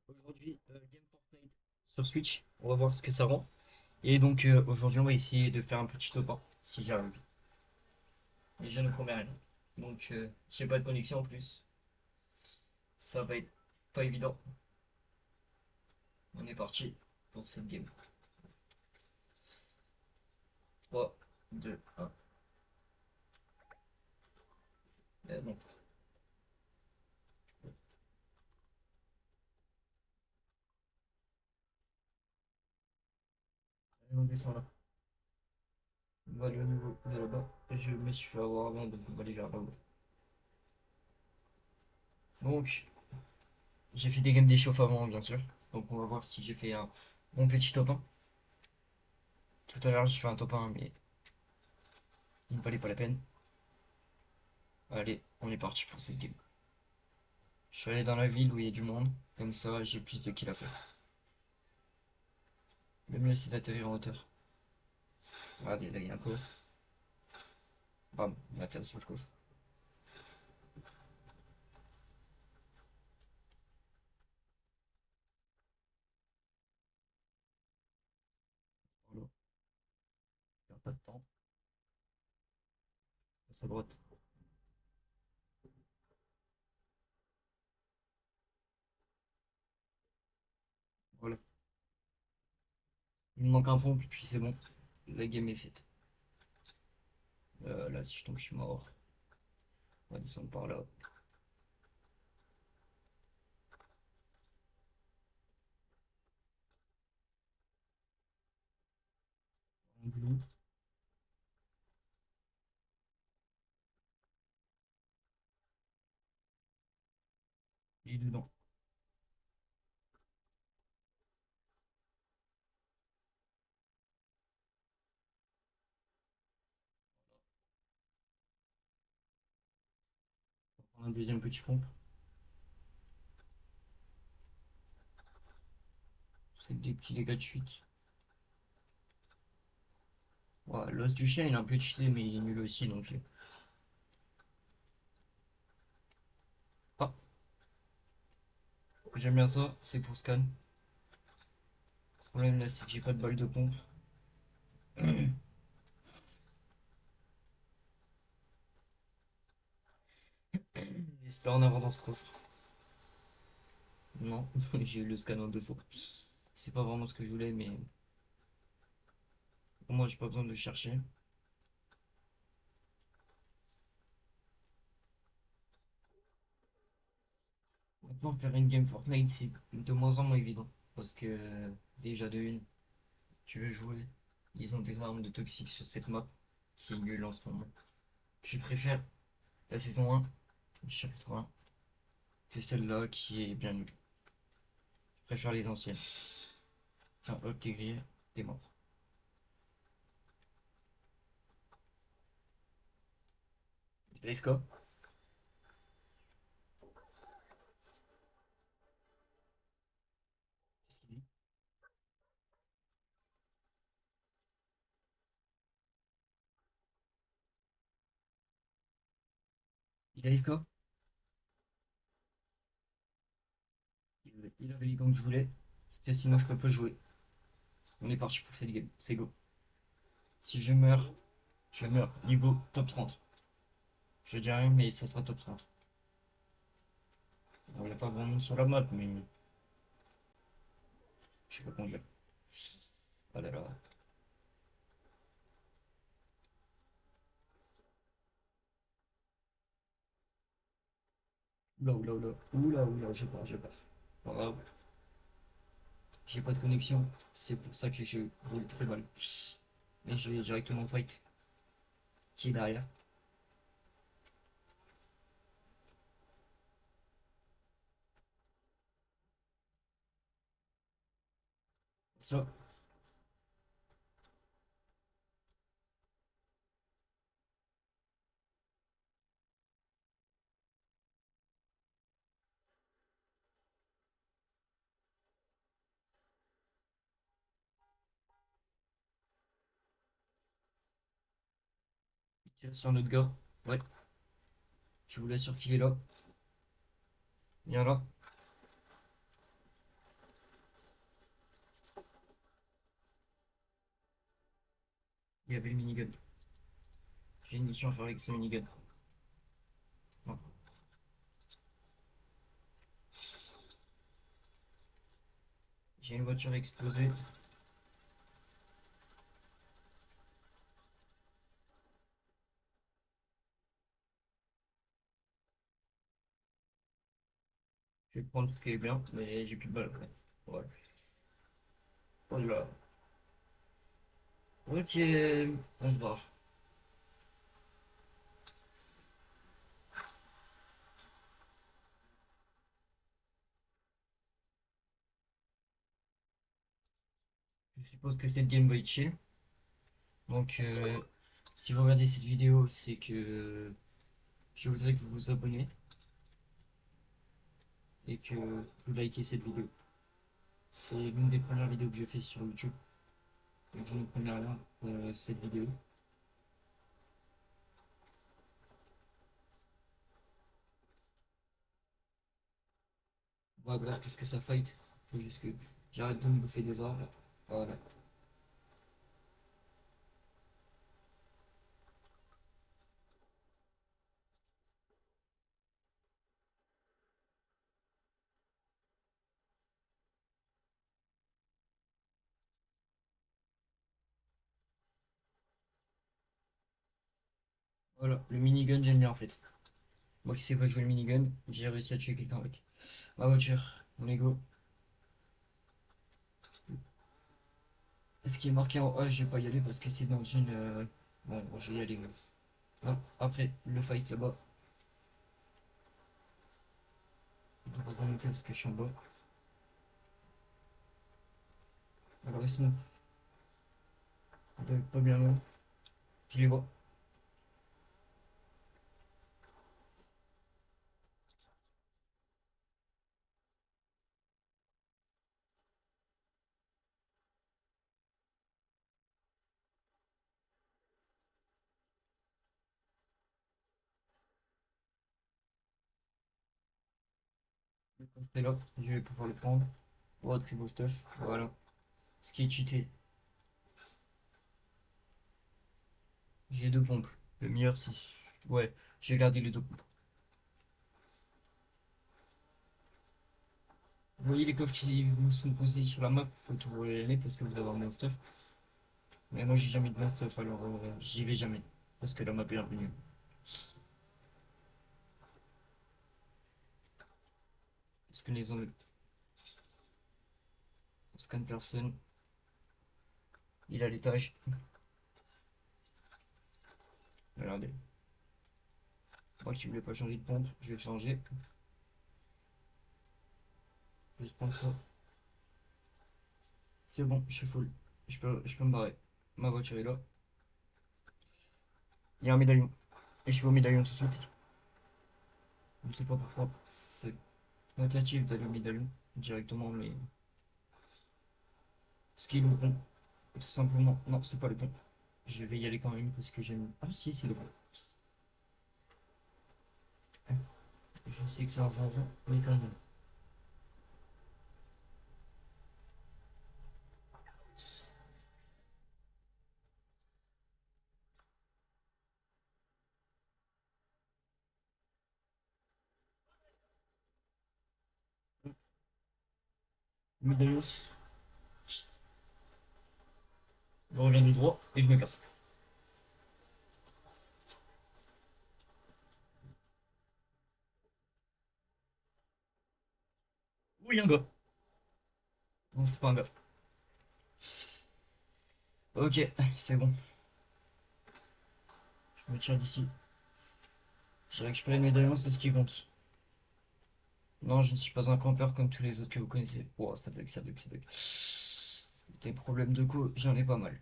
Aujourd'hui, Game Fortnite sur Switch, on va voir ce que ça rend. Et donc aujourd'hui, on va essayer de faire un petit top 1, si j'y arrive. Et je ne promets rien. Donc j'ai pas de connexion en plus, ça va être pas évident. On est parti pour cette game. 3, 2, 1. Bon, allez, on descend là. On va aller au niveau de là-bas. Je me suis fait avoir avant, donc on va aller vers là-haut. Donc, j'ai fait des games d'échauffe avant, bien sûr. Donc on va voir si j'ai fait un bon petit top 1. Tout à l'heure, j'ai fait un top 1, mais il ne valait pas la peine. Allez, on est parti pour cette game. Je suis allé dans la ville où il y a du monde, comme ça j'ai plus de kills à faire. Le mieux c'est d'atterrir en hauteur. Regardez, là il y a un coffre. Bam, on atterrit sur le coffre. Voilà, perd pas de temps. Passe à droite. Voilà. Il me manque un pompe, puis c'est bon. La game est faite. Là, si je tombe, je suis mort. On va descendre par là. Un boulot. Il est dedans. On va prendre un deuxième petit pompe. C'est des petits dégâts de chute. Ouais, l'os du chien il est un peu cheaté, mais il est nul aussi donc. Ah, j'aime bien ça, c'est pour scan. Le problème là, c'est que j'ai pas de balle de pompe. J'espère en avoir dans ce coffre. Non, j'ai eu le scan en deux fois. C'est pas vraiment ce que je voulais, mais pour moi, j'ai pas besoin de chercher. Maintenant, faire une game Fortnite, c'est de moins en moins évident. Parce que, déjà de une, tu veux jouer, ils ont des armes de toxiques sur cette map, qui est nulle en ce moment. Je préfère la saison 1, chapitre 1, que celle-là, qui est bien nulle. Je préfère les anciennes. Tiens, hop, t'es grillé, t'es mort. LFK, qu'est-ce qu'il dit? Il a AFK? Il avait les gants que je voulais, parce que sinon je peux pas jouer. On est parti pour cette game, c'est go. Si je meurs, je meurs. Niveau top 30. Je dis rien, mais ça sera top 30. Il n'y a pas grand monde sur la map, mais je sais pas comment dire. Ah là là. Oula, oula, oula. Oula, oula, je pars, je pars. Pas grave, j'ai pas de connexion. C'est pour ça que je roule très mal. Mais je vais directement fight. Qui est derrière? Ça, il tire sur notre gars. Ouais, je vous l'assure qu'il est là. Viens là. Il y avait le minigun. J'ai une mission à faire avec ce minigun. Non. J'ai une voiture explosée. Je vais prendre ce qui est bien, mais j'ai plus de balles. Ouais. Voilà. Ok, on se barre. Je suppose que cette game va être chill. Donc, si vous regardez cette vidéo, c'est que je voudrais que vous vous abonnez et que vous likez cette vidéo. C'est l'une des premières vidéos que je fais sur YouTube. Donc, je une première là, cette vidéo. Voilà, grave, qu'est-ce que ça fight? Faut juste que j'arrête de me bouffer des arbres. Voilà. Voilà, le minigun, j'aime bien en fait. Moi qui sais pas jouer le minigun, j'ai réussi à tuer quelqu'un avec. Ma voiture, on est go. Ce qui est marqué en A, je vais pas y aller parce que c'est dans une. Bon, je vais y aller. Hop, après, le fight là-bas. On va remonter parce que je suis en bas. Alors, sinon, on doit être pas bien loin. Je les vois. Le coffret là, je vais pouvoir le prendre. Oh, très beau stuff. Voilà. Ce qui est cheaté. J'ai deux pompes. Le meilleur, c'est. Ouais, j'ai gardé les deux pompes. Vous voyez les coffres qui vous sont posés sur la map, faut tout aller parce que vous avez un stuff. Mais moi j'ai jamais de mon stuff alors j'y vais jamais. Parce que la map est revenue. Parce que les hommes on scanne personne. Il a l'étage. Regardez. Moi qui voulais pas changer de pompe, je vais le changer. Juste prendre ça. C'est bon, je suis full. Je peux me barrer. Ma voiture est là. Il y a un médaillon. Et je vais au médaillon tout de suite. Je ne sais pas pourquoi. C'est tentative d'aller au médaillon directement, mais. Ce qui est le bon. Tout simplement. Non, c'est pas le bon. Je vais y aller quand même parce que j'aime. Ah si, c'est le bon. Je sais que c'est un zinzin, mais quand même. Médaillon, je reviens du droit et je me casse. Oui, un gars. Non, c'est pas un gars. Ok, c'est bon. Je me tire d'ici. J'ai récupéré le médaillon, c'est ce qui compte. Non, je ne suis pas un campeur comme tous les autres que vous connaissez. Oh, ça bug, ça bug, ça bug. Des problèmes de co, j'en ai pas mal.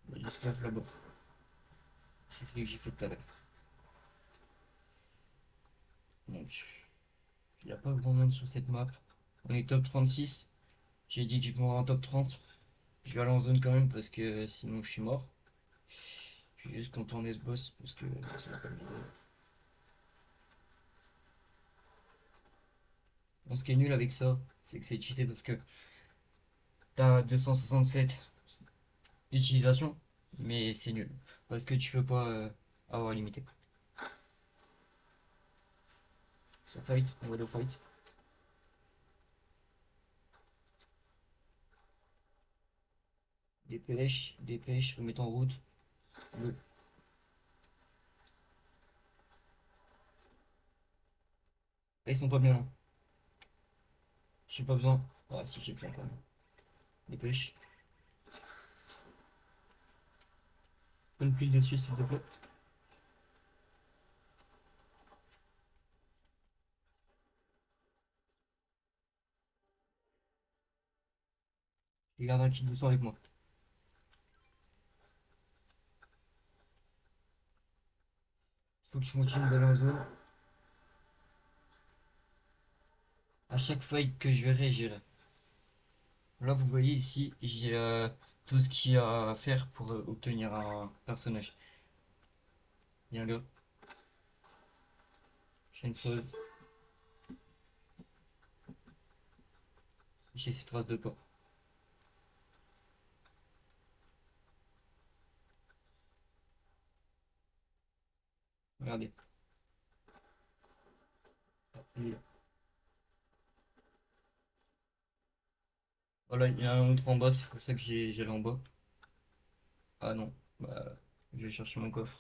Il y a du stuff là-bas. C'est celui que j'ai fait tout à l'heure. Donc, il n'y a pas grand monde sur cette map. On est top 36. J'ai dit que je mourrais en top 30. Je vais aller en zone quand même parce que sinon je suis mort. Je vais juste contourner ce boss parce que ça va pas le vider. Bon, ce qui est nul avec ça, c'est que c'est cheaté parce que t'as 267 utilisation, mais c'est nul. Parce que tu peux pas avoir limité. Ça fight, on va le fight. Dépêche, remets en route. Le... Ah, ils sont pas bien là. J'ai pas besoin. Ah si j'ai besoin quand même. Dépêche. Une pile dessus s'il te plaît. Je garde un kit de sang avec moi. Faut que je continue d'aller en zone. À chaque fight que je verrai, j'irai. Là, vous voyez ici, j'ai tout ce qu'il y a à faire pour obtenir un personnage. Il y a un gars, j'ai une seule, j'ai ces traces de pas. Regardez. Voilà, il y a un autre en bas, c'est pour ça que j'allais en bas. Ah non, bah, je vais chercher mon coffre.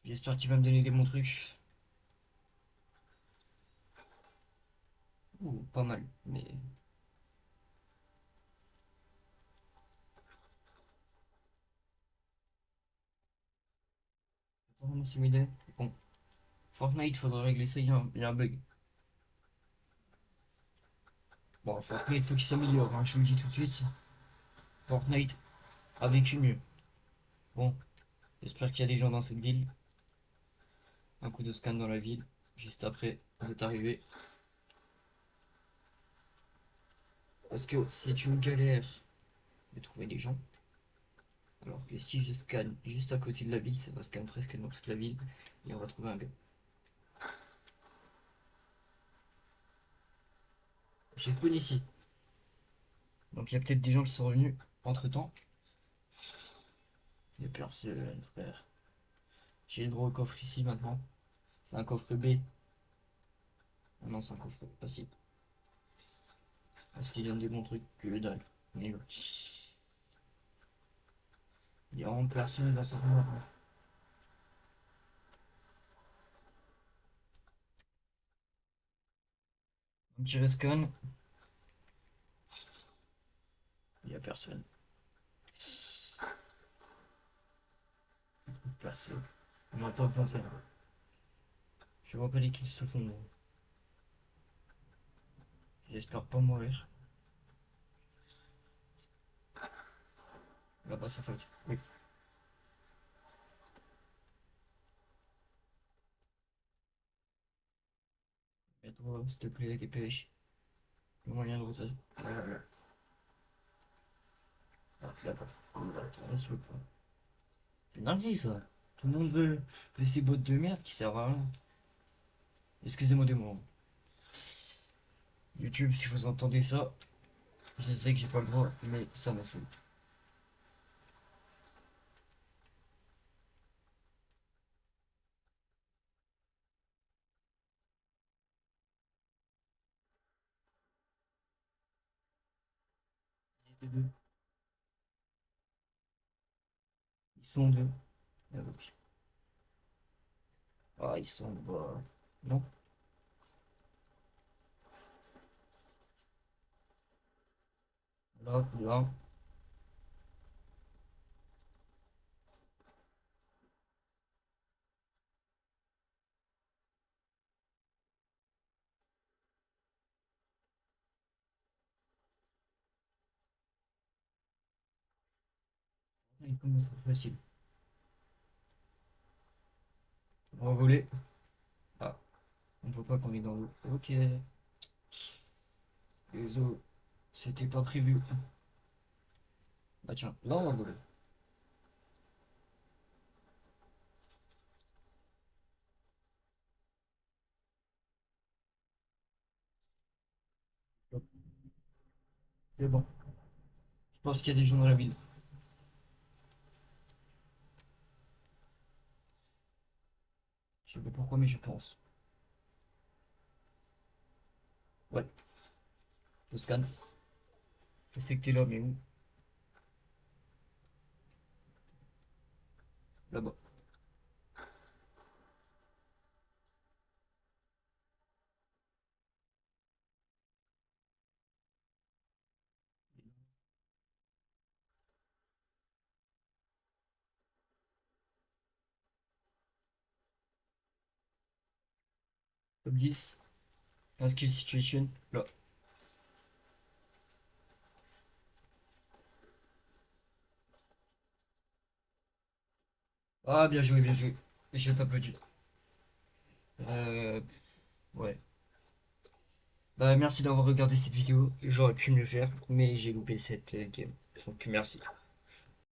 J'espère qu'il va me donner des bons trucs. Ouh, pas mal, mais... Pas vraiment si m'aider. Bon, Fortnite, faudrait régler ça, il y a un bug. Bon, Fortnite, faut qu'il s'améliore, hein, je vous le dis tout de suite. Fortnite a vécu mieux. Bon, j'espère qu'il y a des gens dans cette ville. Un coup de scan dans la ville, juste après d'être arrivé. Parce que c'est une galère de trouver des gens. Alors que si je scanne juste à côté de la ville, ça va scanner presque dans toute la ville. Et on va trouver un gars. J'ai spawn ici. Donc il y a peut-être des gens qui sont revenus entre temps. Il n'y a personne, frère. J'ai le droit au coffre ici maintenant. C'est un coffre B. Ah non, c'est un coffre A. Si. Parce qu'il y a des bons trucs que dalle. Mais ouais. Il y a vraiment personne dans cette map. Un petit rescan. Il n'y a personne. Personne. On m'entend penser. Je vois pas les kills se font. J'espère pas mourir. Là-bas, ça fight. Oui. Et toi, s'il te plaît, dépêche. Le moyen de rotation. Voilà. Ah, là-bas. Là, sur le point. C'est dingue ça. Tout le monde veut ces bottes de merde qui servent à rien. Excusez-moi des mots. YouTube, si vous entendez ça, je sais que j'ai pas le droit, mais ça me saoule. Ils étaient deux. Ils sont deux. Ah, ok. Ah, ils sont bas. Non. Là, là. Il commence à être facile. On va voler. Ah, on peut pas qu'on est dans l'eau. Ok. Les eaux, c'était pas prévu. Bah tiens, là on va voler. Mais bon, je pense qu'il y a des gens dans la ville. Je sais pas pourquoi, mais je pense. Ouais, je scanne. Je sais que t'es là, mais où? Là-bas. Top 10. Un skill situation. Là. Ah, bien joué, bien joué. Je t'applaudis. Euh, ouais. Bah, merci d'avoir regardé cette vidéo. J'aurais pu mieux faire, mais j'ai loupé cette game. Donc, merci.